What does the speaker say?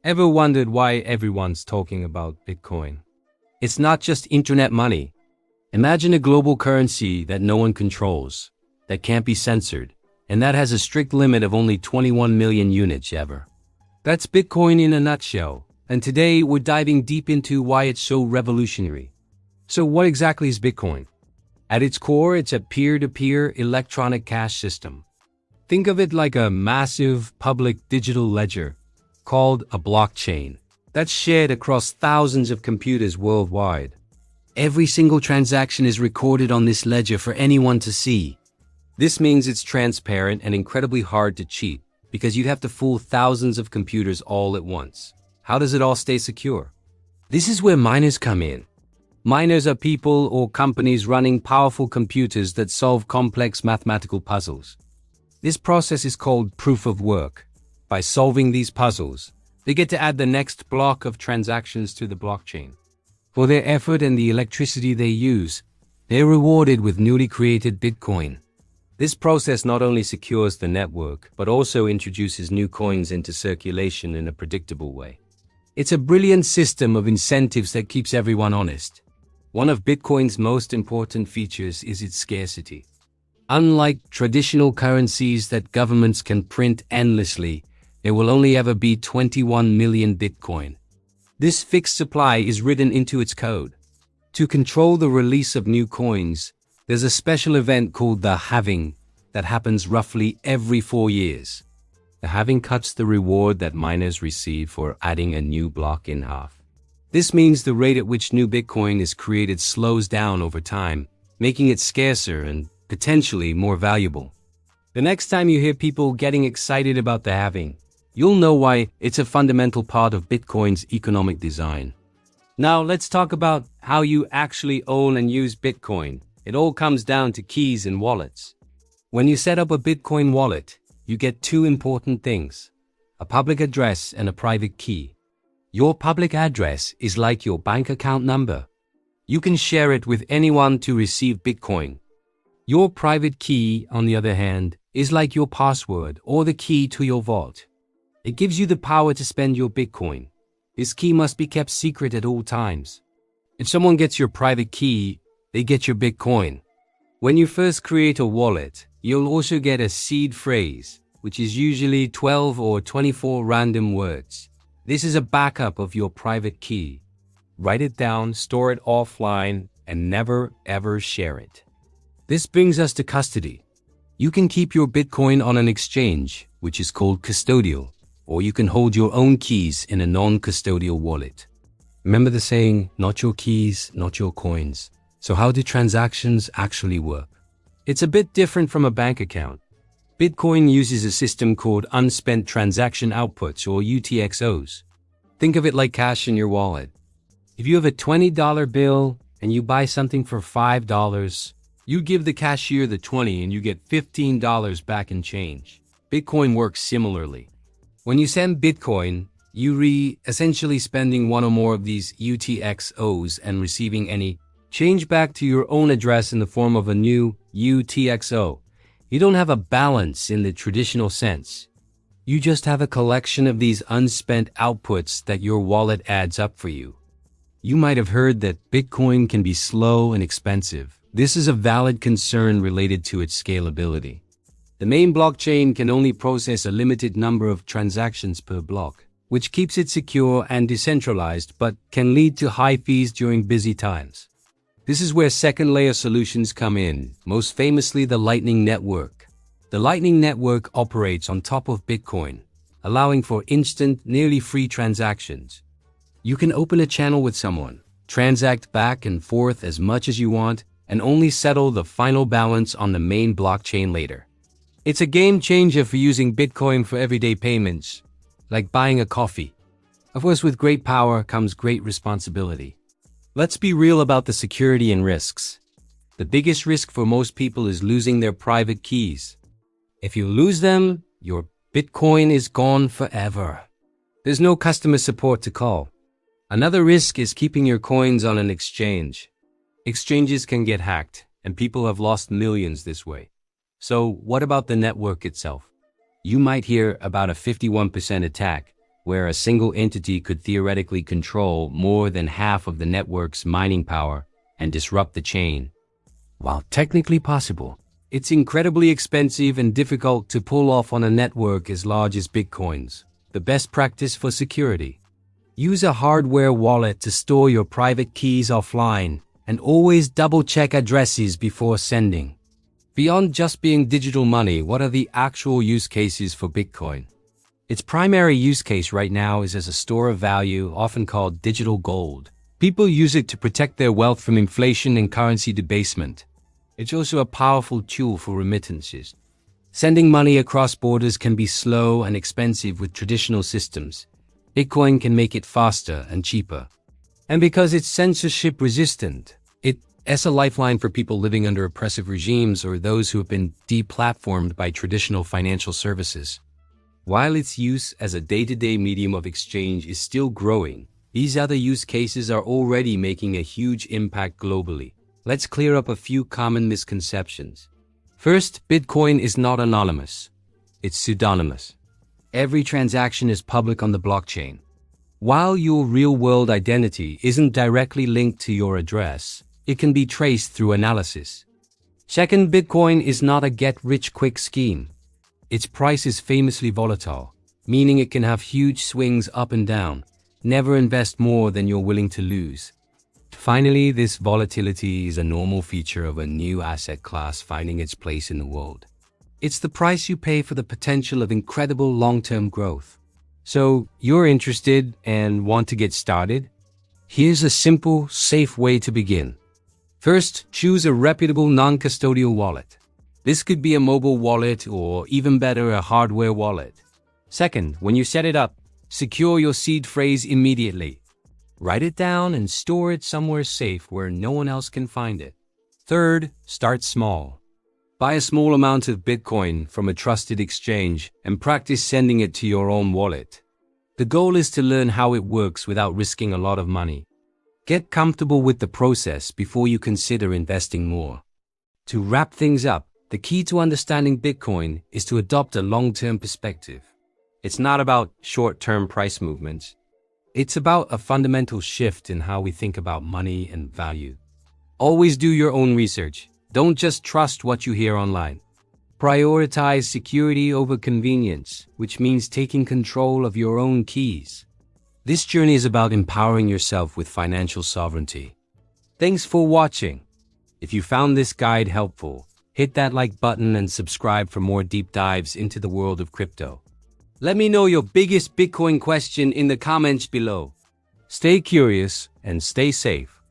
Ever wondered why everyone's talking about Bitcoin? It's not just internet money. Imagine a global currency that no one controls, that can't be censored, and that has a strict limit of only 21 million units ever. That's Bitcoin in a nutshell, and today we're diving deep into why it's so revolutionary. So what exactly is Bitcoin? At its core, it's a peer-to-peer electronic cash system. Think of it like a massive public digital ledger called a blockchain that's shared across thousands of computers worldwide. Every single transaction is recorded on this ledger for anyone to see. This means it's transparent and incredibly hard to cheat because you'd have to fool thousands of computers all at once. How does it all stay secure? This is where miners come in. Miners are people or companies running powerful computers that solve complex mathematical puzzles. This process is called proof of work. By solving these puzzles, they get to add the next block of transactions to the blockchain. For their effort and the electricity they use, they're rewarded with newly created Bitcoin. This process not only secures the network, but also introduces new coins into circulation in a predictable way. It's a brilliant system of incentives that keeps everyone honest. One of Bitcoin's most important features is its scarcity. Unlike traditional currencies that governments can print endlessly, there will only ever be 21 million Bitcoin. This fixed supply is written into its code. To control the release of new coins, there's a special event called the halving that happens roughly every 4 years. The halving cuts the reward that miners receive for adding a new block in half. This means the rate at which new Bitcoin is created slows down over time, making it scarcer and potentially more valuable. The next time you hear people getting excited about the halving, you'll know why it's a fundamental part of Bitcoin's economic design. Now let's talk about how you actually own and use Bitcoin. It all comes down to keys and wallets. When you set up a Bitcoin wallet, you get two important things: a public address and a private key. Your public address is like your bank account number. You can share it with anyone to receive Bitcoin. Your private key, on the other hand, is like your password or the key to your vault. It gives you the power to spend your Bitcoin. This key must be kept secret at all times. If someone gets your private key, they get your Bitcoin. When you first create a wallet, you'll also get a seed phrase, which is usually 12 or 24 random words. This is a backup of your private key. Write it down, store it offline, and never ever share it. This brings us to custody. You can keep your Bitcoin on an exchange, which is called custodial, or you can hold your own keys in a non-custodial wallet. Remember the saying, not your keys, not your coins. So how do transactions actually work? It's a bit different from a bank account. Bitcoin uses a system called unspent transaction outputs, or UTXOs. Think of it like cash in your wallet. If you have a $20 bill and you buy something for $5, you give the cashier the 20 and you get $15 back in change. Bitcoin works similarly. When you send Bitcoin, you essentially spending one or more of these UTXOs and receiving any change back to your own address in the form of a new UTXO. You don't have a balance in the traditional sense. You just have a collection of these unspent outputs that your wallet adds up for you. You might have heard that Bitcoin can be slow and expensive. This is a valid concern related to its scalability. The main blockchain can only process a limited number of transactions per block, which keeps it secure and decentralized, but can lead to high fees during busy times. This is where second-layer solutions come in, most famously the Lightning Network. The Lightning Network operates on top of Bitcoin, allowing for instant, nearly free transactions. You can open a channel with someone, transact back and forth as much as you want, and only settle the final balance on the main blockchain later. It's a game changer for using Bitcoin for everyday payments, like buying a coffee. Of course, with great power comes great responsibility. Let's be real about the security and risks. The biggest risk for most people is losing their private keys. If you lose them, your Bitcoin is gone forever. There's no customer support to call. Another risk is keeping your coins on an exchange. Exchanges can get hacked, and people have lost millions this way. So what about the network itself? You might hear about a 51% attack, where a single entity could theoretically control more than half of the network's mining power and disrupt the chain. While technically possible, it's incredibly expensive and difficult to pull off on a network as large as Bitcoin's. The best practice for security: use a hardware wallet to store your private keys offline, and always double-check addresses before sending. Beyond just being digital money, what are the actual use cases for Bitcoin? Its primary use case right now is as a store of value, often called digital gold. People use it to protect their wealth from inflation and currency debasement. It's also a powerful tool for remittances. Sending money across borders can be slow and expensive with traditional systems. Bitcoin can make it faster and cheaper. And because it's censorship resistant, it's a lifeline for people living under oppressive regimes or those who have been deplatformed by traditional financial services. While its use as a day-to-day medium of exchange is still growing, these other use cases are already making a huge impact globally. Let's clear up a few common misconceptions. First, Bitcoin is not anonymous. It's pseudonymous. Every transaction is public on the blockchain. While your real-world identity isn't directly linked to your address, it can be traced through analysis. Second, Bitcoin is not a get-rich-quick scheme. Its price is famously volatile, meaning it can have huge swings up and down. Never invest more than you're willing to lose. Finally, this volatility is a normal feature of a new asset class finding its place in the world. It's the price you pay for the potential of incredible long-term growth. So, you're interested and want to get started? Here's a simple, safe way to begin. First, choose a reputable non-custodial wallet. This could be a mobile wallet or, even better, a hardware wallet. Second, when you set it up, secure your seed phrase immediately. Write it down and store it somewhere safe where no one else can find it. Third, start small. Buy a small amount of Bitcoin from a trusted exchange and practice sending it to your own wallet. The goal is to learn how it works without risking a lot of money. Get comfortable with the process before you consider investing more. To wrap things up, the key to understanding Bitcoin is to adopt a long-term perspective. It's not about short-term price movements. It's about a fundamental shift in how we think about money and value. Always do your own research. Don't just trust what you hear online. Prioritize security over convenience, which means taking control of your own keys. This journey is about empowering yourself with financial sovereignty. Thanks for watching. If you found this guide helpful, hit that like button and subscribe for more deep dives into the world of crypto. Let me know your biggest Bitcoin question in the comments below. Stay curious and stay safe.